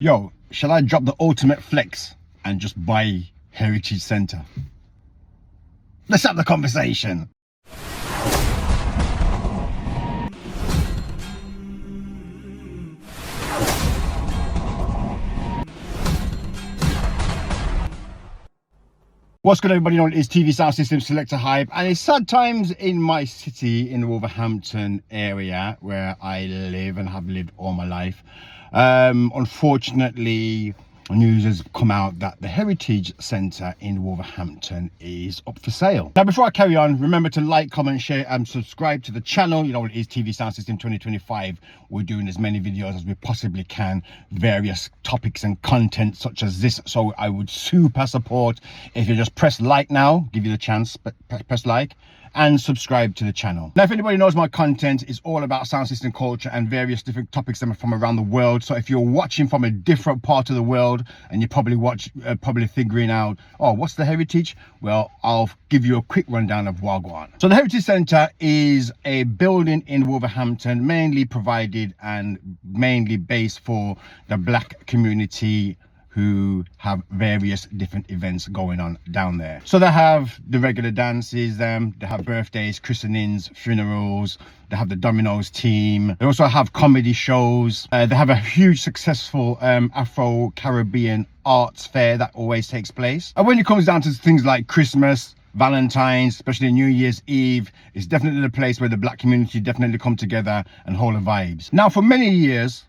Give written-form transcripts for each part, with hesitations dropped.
Yo, shall I drop the ultimate flex and just buy Heritage Centre? Let's have the conversation. What's good, everybody? It's TV Sound System Selector Hype, and it's sad times in my city, in the Wolverhampton area where I live and have lived all my life. Unfortunately, news has come out that the Heritage Centre in Wolverhampton is up for sale. Now, before I carry on, remember to like, comment, share and subscribe to the channel. You know, it is TV Sound System 2025. We're doing as many videos as we possibly can, various topics and content such as this. So I would super support if you just press like now, give you the chance, but press like and subscribe to the channel. Now, if anybody knows my content is all about sound system culture and various different topics from around the world. So if you're watching from a different part of the world and you're probably figuring out, oh, what's the Heritage? Well, I'll give you a quick rundown of Wagwan. So the Heritage Centre is a building in Wolverhampton, mainly provided and mainly based for the black community who have various different events going on down there. So they have the regular dances, they have birthdays, christenings, funerals, they have the Dominoes team, they also have comedy shows, they have a huge successful Afro-Caribbean arts fair that always takes place. And when it comes down to things like Christmas, Valentine's, especially New Year's Eve, it's definitely the place where the black community definitely come together and hold the vibes. Now, for many years,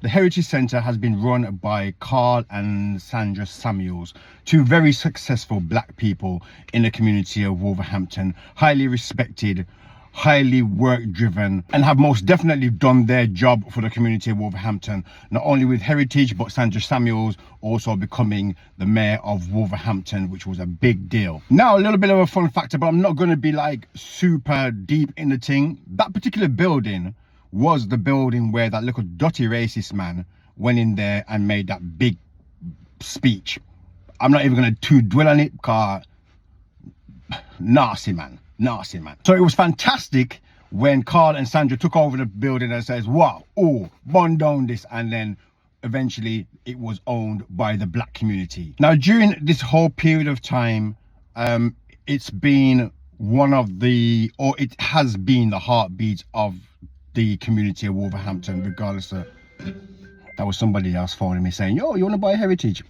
the Heritage Centre has been run by Carl and Sandra Samuels, two very successful black people in the community of Wolverhampton, highly respected, highly work-driven, and have most definitely done their job for the community of Wolverhampton, not only with Heritage, but Sandra Samuels also becoming the mayor of Wolverhampton, which was a big deal. Now, a little bit of a fun factor, but I'm not going to be like super deep in the thing. That particular building was the building where that little dirty racist man went in there and made that big speech. I'm not even going to dwell on it because nasty man. So it was fantastic when Carl and Sandra took over the building and says, wow, oh, burn down this, and then eventually it was owned by the black community. Now, during this whole period of time, it's been it has been the heartbeat of the community of Wolverhampton, regardless of, that was somebody else phoning me saying, yo, you want to buy Heritage?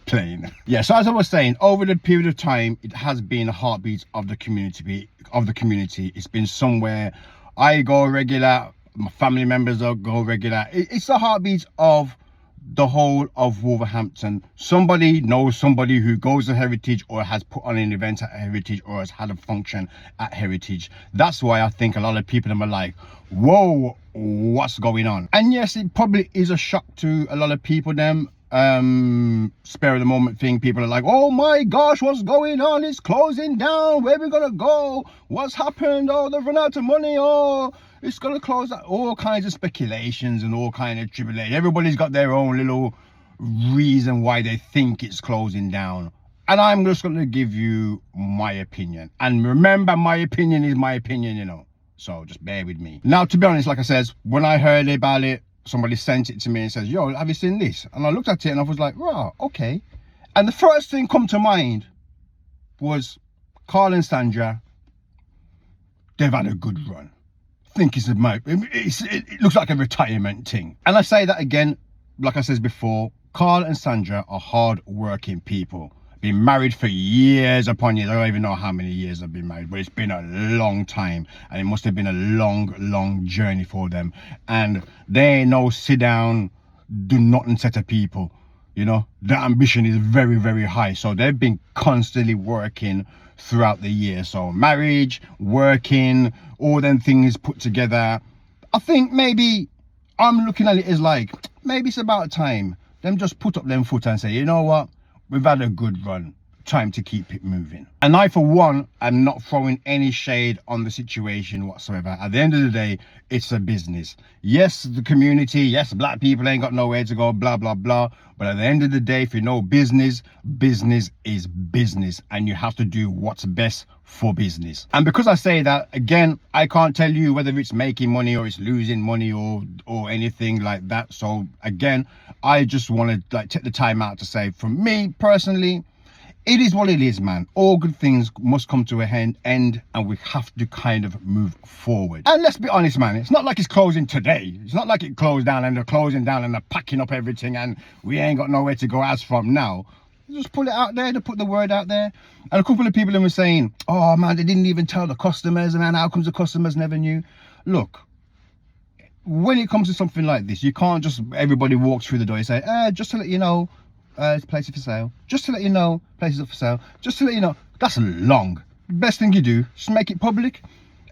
Plain. Yeah, so as I was saying, over the period of time, it has been a heartbeat of the community. It's been somewhere I go regular, my family members go regular. It's the heartbeat of the whole of Wolverhampton. Somebody knows somebody who goes to Heritage or has put on an event at Heritage or has had a function at Heritage. That's why I think a lot of people are like, whoa, what's going on? And yes, it probably is a shock to a lot of people. Spare of the moment thing, people are like, oh my gosh, what's going on? It's closing down. Where are we gonna go? What's happened? Oh, they've run out of money. Oh, it's gonna close. All kinds of speculations and all kind of tribulation. Everybody's got their own little reason why they think it's closing down, and I'm just gonna give you my opinion. And remember, my opinion is my opinion, you know, so just bear with me. Now, to be honest, like I said, when I heard about it, somebody sent it to me and says, yo, have you seen this? And I looked at it and I was like, wow, okay. And the first thing come to mind was Carl and Sandra. They've had a good run. I think it looks like a retirement thing. And I say that again, like I said before, Carl and Sandra are hard-working people. Been married for years upon years. I don't even know how many years they've been married, but it's been a long time, and it must have been a long journey for them. And they ain't no sit down, do nothing set of people. You know, their ambition is very high. So they've been constantly working throughout the year. So marriage, working, all them things put together. I think maybe I'm looking at it as like, maybe it's about time them just put up them foot and say, you know what? We've had a good run. time to keep it moving. And I, for one, am not throwing any shade on the situation whatsoever. At the end of the day, it's a business. Yes, the community, yes, black people ain't got nowhere to go, blah, blah, blah. But at the end of the day, if you know business, business is business, and you have to do what's best for business. And because I say that, again, I can't tell you whether it's making money or it's losing money or anything like that. So again, I just want to take the time out to say, for me personally, it is what it is, man. All good things must come to an end, and we have to kind of move forward. And let's be honest, man, it's not like it's closing today. It's not like it closed down and they're closing down and they're packing up everything and we ain't got nowhere to go as from now. Just put it out there, to put the word out there. And a couple of people were saying, oh man, they didn't even tell the customers, man, how comes the customers never knew? Look, when it comes to something like this, you can't just, everybody walks through the door and say, just to let you know, places for sale. Just to let you know, places are for sale. Just to let you know, that's long. Best thing you do, just make it public,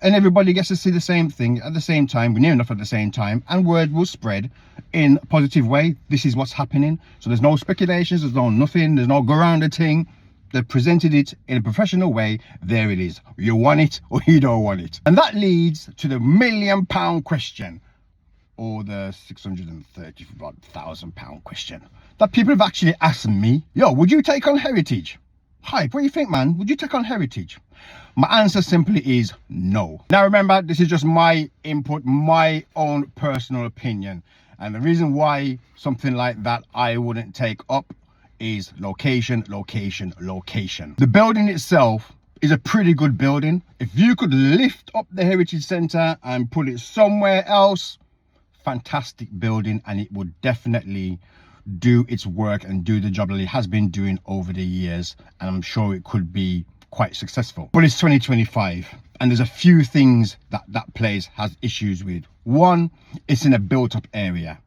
and everybody gets to see the same thing at the same time. We're near enough at the same time, and word will spread in a positive way. This is what's happening. So there's no speculations, there's no nothing, there's no go around the thing. They've presented it in a professional way. There it is. You want it or you don't want it. And that leads to the £1 million question, or the £630,000 question that people have actually asked me. Yo, would you take on Heritage? Hype, what do you think, man? Would you take on Heritage? My answer simply is no. Now remember, this is just my input, my own personal opinion. And the reason why something like that I wouldn't take up is location, location, location. The building itself is a pretty good building. If you could lift up the Heritage Centre and put it somewhere else, fantastic building, and it would definitely do its work and do the job that it has been doing over the years, and I'm sure it could be quite successful. But it's 2025 and there's a few things that place has issues with. One, it's in a built-up area,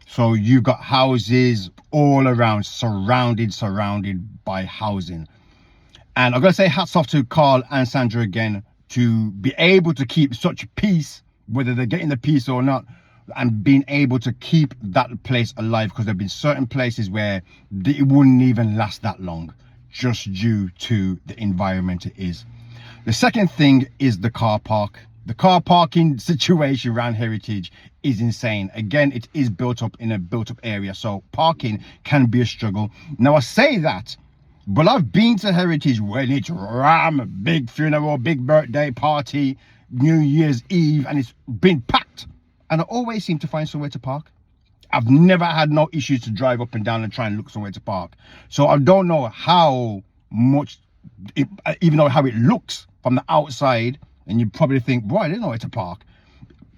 so you've got houses all around, surrounded by housing. And I've got to say hats off to Carl and Sandra again to be able to keep such peace, whether they're getting the peace or not, and being able to keep that place alive, because there have been certain places where it wouldn't even last that long just due to the environment it is. The second thing is the car park. The car parking situation around Heritage is insane. Again, it is built up in a built up area, so parking can be a struggle. Now I say that, but I've been to Heritage when it's ram, big funeral, big birthday party, New Year's Eve, and it's been packed. And I always seem to find somewhere to park. I've never had no issues to drive up and down and try and look somewhere to park. So I don't know how much, even though how it looks from the outside, and you probably think, boy, I didn't know where to park.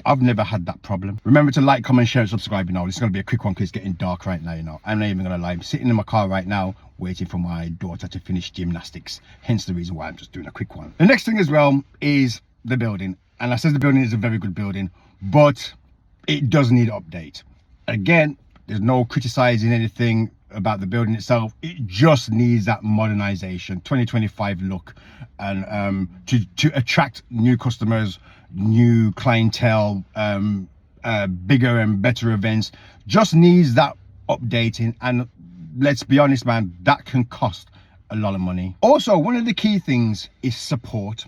I've never had that problem. Remember to like, comment, share, and subscribe. You know, this is going to be a quick one because it's getting dark right now. You know, I'm not even going to lie. I'm sitting in my car right now, waiting for my daughter to finish gymnastics. Hence the reason why I'm just doing a quick one. The next thing as well is the building. And I said the building is a very good building, but it does need update. Again, there's no criticizing anything about the building itself. It just needs that modernization, 2025 look, and to attract new customers, new clientele, bigger and better events. Just needs that updating, and let's be honest, man, that can cost a lot of money. Also, one of the key things is support.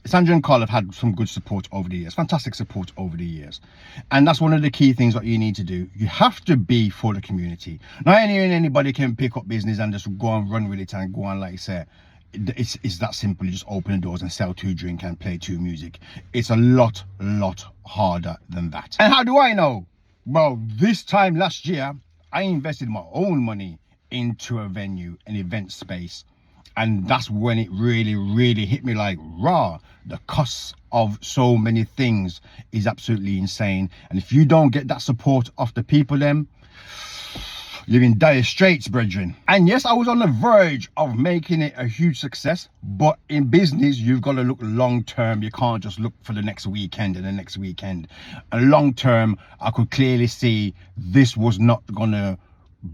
Sandra and Carl have had some good support over the years, fantastic support over the years. And that's one of the key things that you need to do. You have to be for the community. Not anybody can pick up business and just go and run with it and go on, like I said. It's that simple. You just open the doors and sell 2 drink and play 2 music. It's a lot harder than that. And how do I know? Well, this time last year, I invested my own money into a venue, an event space. And that's when it really hit me like, raw, the costs of so many things is absolutely insane. And if you don't get that support off the people, then you're in dire straits, brethren. And yes, I was on the verge of making it a huge success, but in business, you've got to look long term. You can't just look for the next weekend and the next weekend. And long term, I could clearly see this was not gonna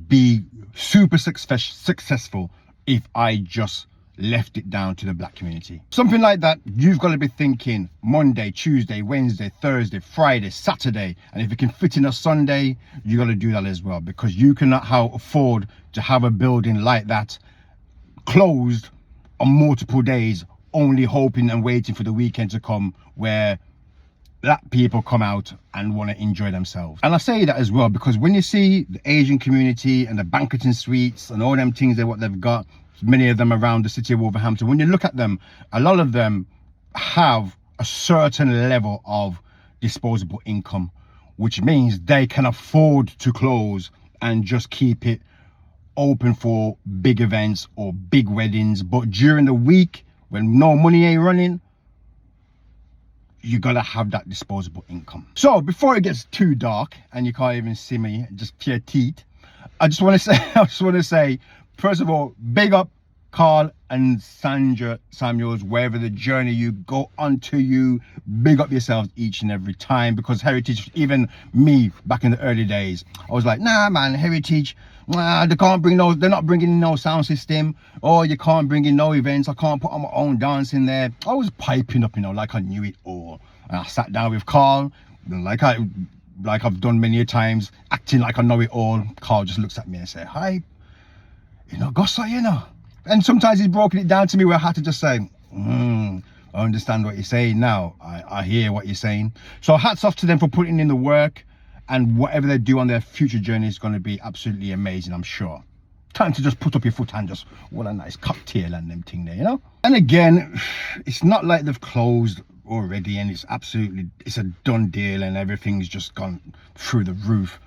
be super successful if I just left it down to the black community. Something like that, you've got to be thinking Monday, Tuesday, Wednesday, Thursday, Friday, Saturday. And if you can fit in a Sunday, you got to do that as well, because you cannot afford to have a building like that closed on multiple days, only hoping and waiting for the weekend to come where black people come out and want to enjoy themselves. And I say that as well because when you see the Asian community and the banqueting suites and all them things that what they've got, many of them around the city of Wolverhampton, when you look at them, a lot of them have a certain level of disposable income, which means they can afford to close and just keep it open for big events or big weddings. But during the week when no money ain't running, you gotta have that disposable income. So before it gets too dark and you can't even see me, just pure teeth, I just want to say, first of all, big up Carl and Sandra Samuels, wherever the journey you go onto, you big up yourselves each and every time, because Heritage, even me back in the early days, I was like, nah man, Heritage, nah, they can't bring no, they're not bringing in no sound system, or you can't bring in no events, I can't put on my own dance in there. I was piping up, you know, like I knew it all. And I sat down with Carl, like I've done many a times, acting like I know it all. Carl just looks at me and said, hi, you know, Gossa, you know. And sometimes he's broken it down to me where I had to just say, I understand what you're saying now. I hear what you're saying. So hats off to them for putting in the work, and whatever they do on their future journey is going to be absolutely amazing, I'm sure. Time to just put up your foot and just, what a nice cocktail and them thing there, you know? And again, it's not like they've closed already and it's a done deal and everything's just gone through the roof.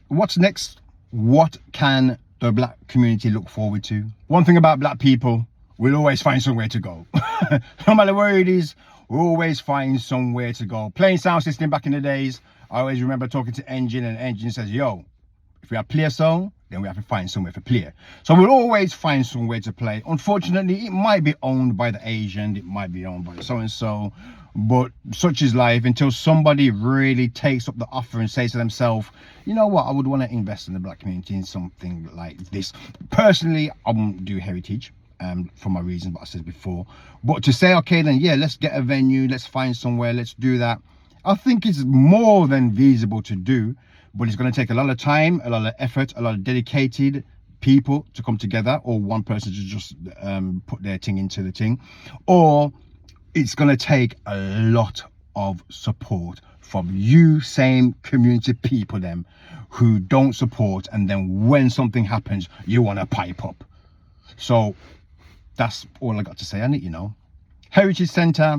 What's next? What can the black community look forward to? One thing about black people, we'll always find somewhere to go. No matter where it is, we'll always find somewhere to go. Playing sound system back in the days, I always remember talking to Engine, and Engine says, yo, if we have play a song, then we have to find somewhere to play. So we'll always find somewhere to play. Unfortunately, it might be owned by the Asian, it might be owned by so-and-so, but such is life until somebody really takes up the offer and says to themselves, you know what, I would want to invest in the black community in something like this. Personally, I won't do Heritage for my reasons, but I said before. But to say, okay, then yeah, let's get a venue, let's find somewhere, let's do that. I think it's more than feasible to do, but it's going to take a lot of time, a lot of effort, a lot of dedicated people to come together, or one person to just put their thing into the thing, or it's going to take a lot of support from you same community people them who don't support, and then when something happens you want to pipe up. So that's all I got to say on it, you know. Heritage Centre,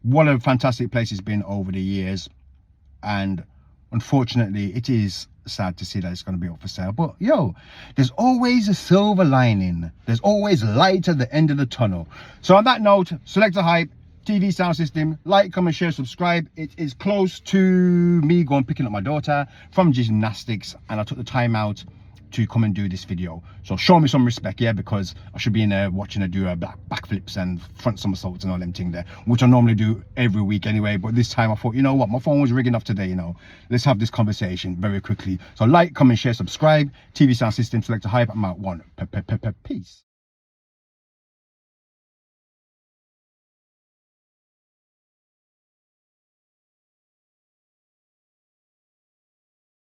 what a fantastic place it's been over the years, and unfortunately it is sad to see that it's going to be up for sale. But yo, there's always a silver lining, there's always light at the end of the tunnel. So on that note, Select a Hype TV sound system, like, comment, share, subscribe. It is close to me going picking up my daughter from gymnastics, and I took the time out to come and do this video. So show me some respect, yeah, because I should be in there watching her do her backflips and front somersaults and all them things there, which I normally do every week anyway. But this time I thought, you know what, my phone was ringing off today, you know, let's have this conversation very quickly. So like, comment, share, subscribe. TV sound system, Select a Hype. I'm out. One. Peace.